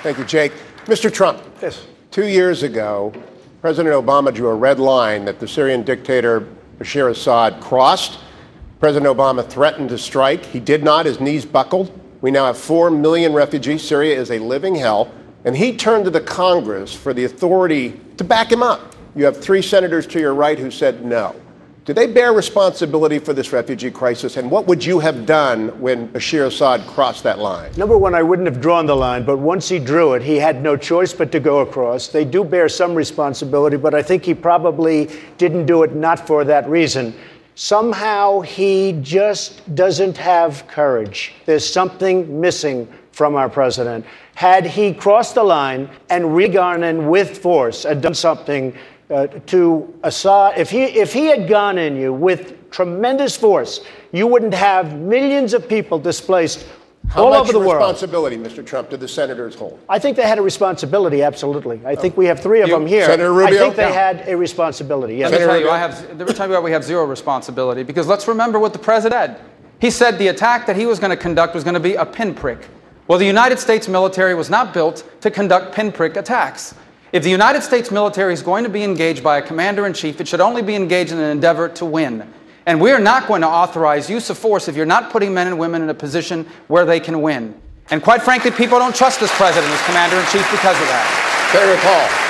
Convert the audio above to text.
Thank you, Jake. Mr. Trump, Yes. 2 years ago, President Obama drew a red line that the Syrian dictator Bashar Assad crossed. President Obama threatened to strike. He did not. His knees buckled. We now have 4 million refugees. Syria is a living hell. And he turned to the Congress for the authority to back him up. You have 3 senators to your right who said no. Do they bear responsibility for this refugee crisis? And what would you have done when Bashar Assad crossed that line? Number one, I wouldn't have drawn the line, but once he drew it, he had no choice but to go across. They do bear some responsibility, but I think he probably didn't do it not for that reason. Somehow he just doesn't have courage. There's something missing from our president. Had he crossed the line and re-gone in with force and done something to Assad, if he had gone in you with tremendous force, you wouldn't have millions of people displaced all over the world. How much responsibility, Mr. Trump, did the senators hold? I think they had a responsibility, absolutely. I think we have 3 of them here. Senator Rubio? I think they had a responsibility. Yes. Let me tell you, we have zero responsibility, because let's remember what the president said. He said the attack that he was going to conduct was going to be a pinprick. Well, the United States military was not built to conduct pinprick attacks. If the United States military is going to be engaged by a commander-in-chief, it should only be engaged in an endeavor to win. And we are not going to authorize use of force if you're not putting men and women in a position where they can win. And quite frankly, people don't trust this president as commander-in-chief because of that. Senator Paul.